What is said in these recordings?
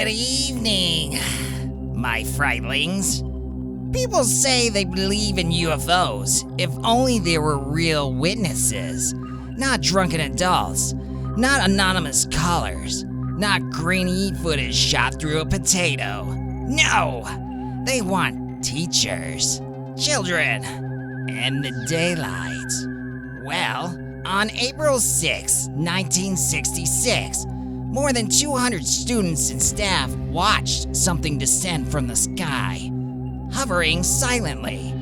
Good evening, my frightlings. People say they believe in UFOs, if only there were real witnesses. Not drunken adults, not anonymous callers, not grainy footage shot through a potato. No! They want teachers, children, and the daylight. Well, on April 6, 1966, more than 200 students and staff watched something descend from the sky, hovering silently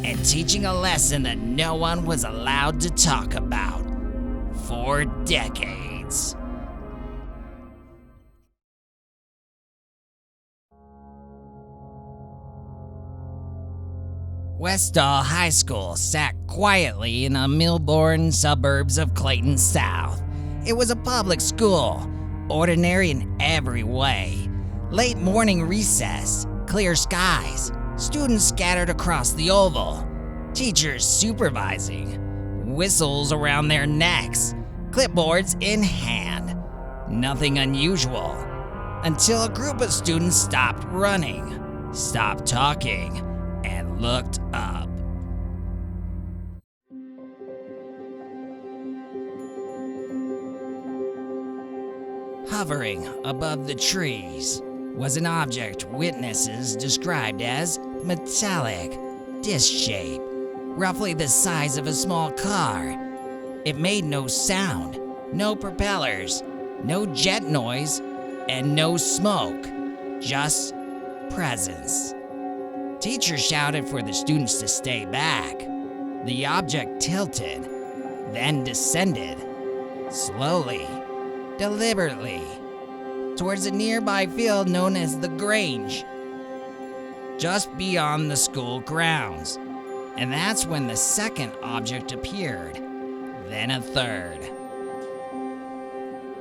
and teaching a lesson that no one was allowed to talk about for decades. Westall High School sat quietly in the Melbourne suburbs of Clayton South. It was a public school, ordinary in every way. Late morning recess, clear skies, students scattered across the oval, teachers supervising, whistles around their necks, clipboards in hand. Nothing unusual, until a group of students stopped running, stopped talking, and looked up. Hovering above the trees was an object witnesses described as metallic, disc-shaped, roughly the size of a small car. It made no sound, no propellers, no jet noise, and no smoke, just presence. Teachers shouted for the students to stay back. The object tilted, then descended, slowly, deliberately, towards a nearby field known as the Grange, just beyond the school grounds. And that's when the second object appeared, then a third.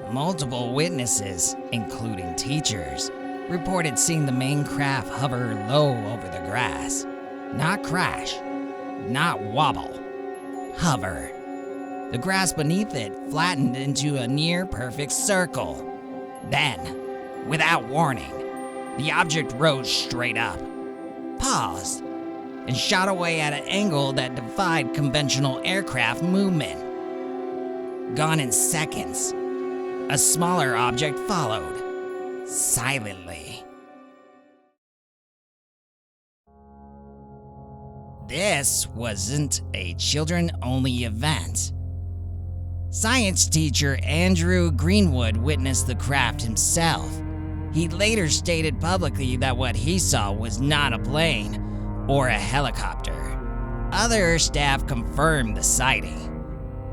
Multiple witnesses, including teachers, reported seeing the main craft hover low over the grass. Not crash, not wobble, hover. The grass beneath it flattened into a near-perfect circle. Then, without warning, the object rose straight up, paused, and shot away at an angle that defied conventional aircraft movement. Gone in seconds, a smaller object followed, silently. This wasn't a children-only event. Science teacher Andrew Greenwood witnessed the craft himself. He later stated publicly that what he saw was not a plane or a helicopter. Other staff confirmed the sighting.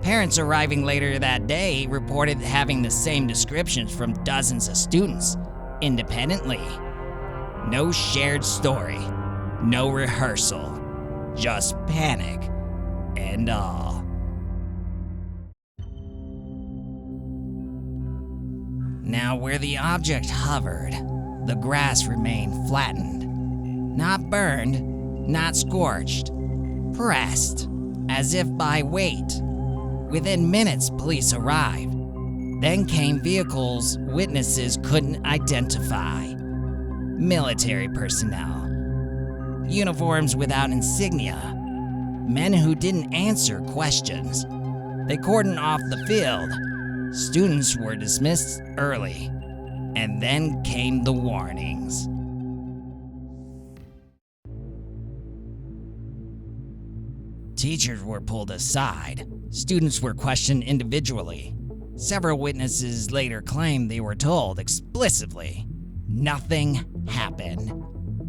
Parents arriving later that day reported having the same descriptions from dozens of students, independently. No shared story, no rehearsal, just panic and all. Now, where the object hovered, the grass remained flattened, not burned, not scorched, pressed, as if by weight. Within minutes, police arrived. Then came vehicles witnesses couldn't identify. Military personnel. Uniforms without insignia. Men who didn't answer questions. They cordoned off the field. Students were dismissed early, and then came the warnings. Teachers were pulled aside. Students were questioned individually. Several witnesses later claimed they were told explicitly nothing happened.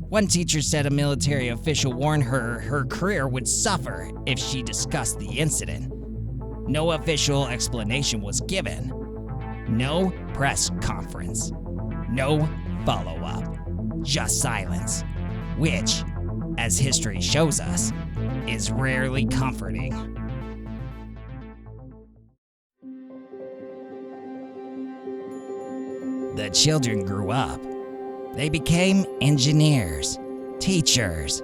One teacher said a military official warned her career would suffer if she discussed the incident. No official explanation was given. No press conference. No follow-up. Just silence, which, as history shows us, is rarely comforting. The children grew up. They became engineers, teachers,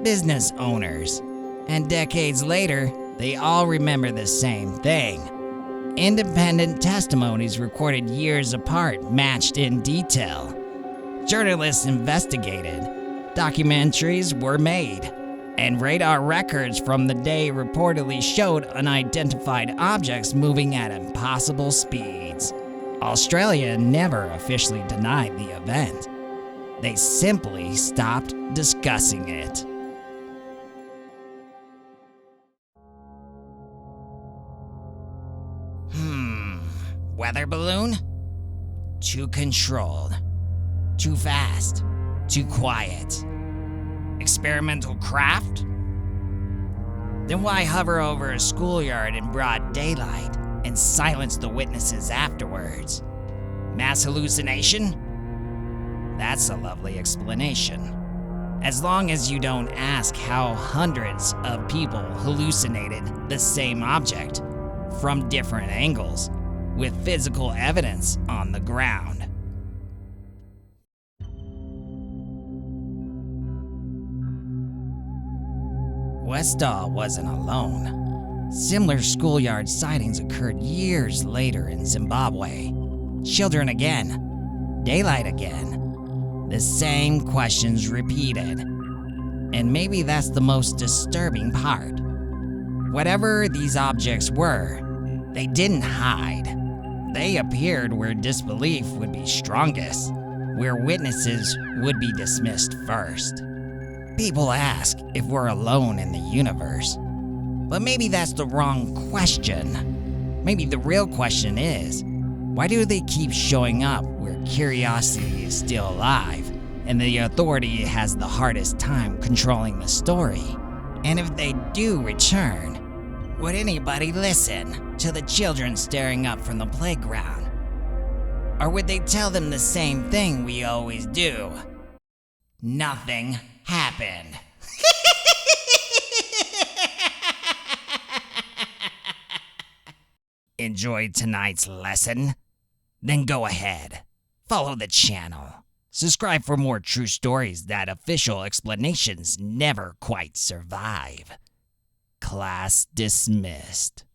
business owners, and decades later, they all remember the same thing. Independent testimonies recorded years apart matched in detail. Journalists investigated, documentaries were made, and radar records from the day reportedly showed unidentified objects moving at impossible speeds. Australia never officially denied the event. They simply stopped discussing it. Weather balloon? Too controlled. Too fast. Too quiet. Experimental craft? Then why hover over a schoolyard in broad daylight and silence the witnesses afterwards? Mass hallucination? That's a lovely explanation. As long as you don't ask how hundreds of people hallucinated the same object from different angles with physical evidence on the ground. Westall wasn't alone. Similar schoolyard sightings occurred years later in Zimbabwe. Children again. Daylight again. The same questions repeated. And maybe that's the most disturbing part. Whatever these objects were, they didn't hide. They appeared where disbelief would be strongest, where witnesses would be dismissed first. People ask if we're alone in the universe. But maybe that's the wrong question. Maybe the real question is, why do they keep showing up where curiosity is still alive and the authority has the hardest time controlling the story? And if they do return, would anybody listen to the children staring up from the playground? Or would they tell them the same thing we always do? Nothing happened. Enjoyed tonight's lesson? Then go ahead. Follow the channel. Subscribe for more true stories that official explanations never quite survive. Class dismissed.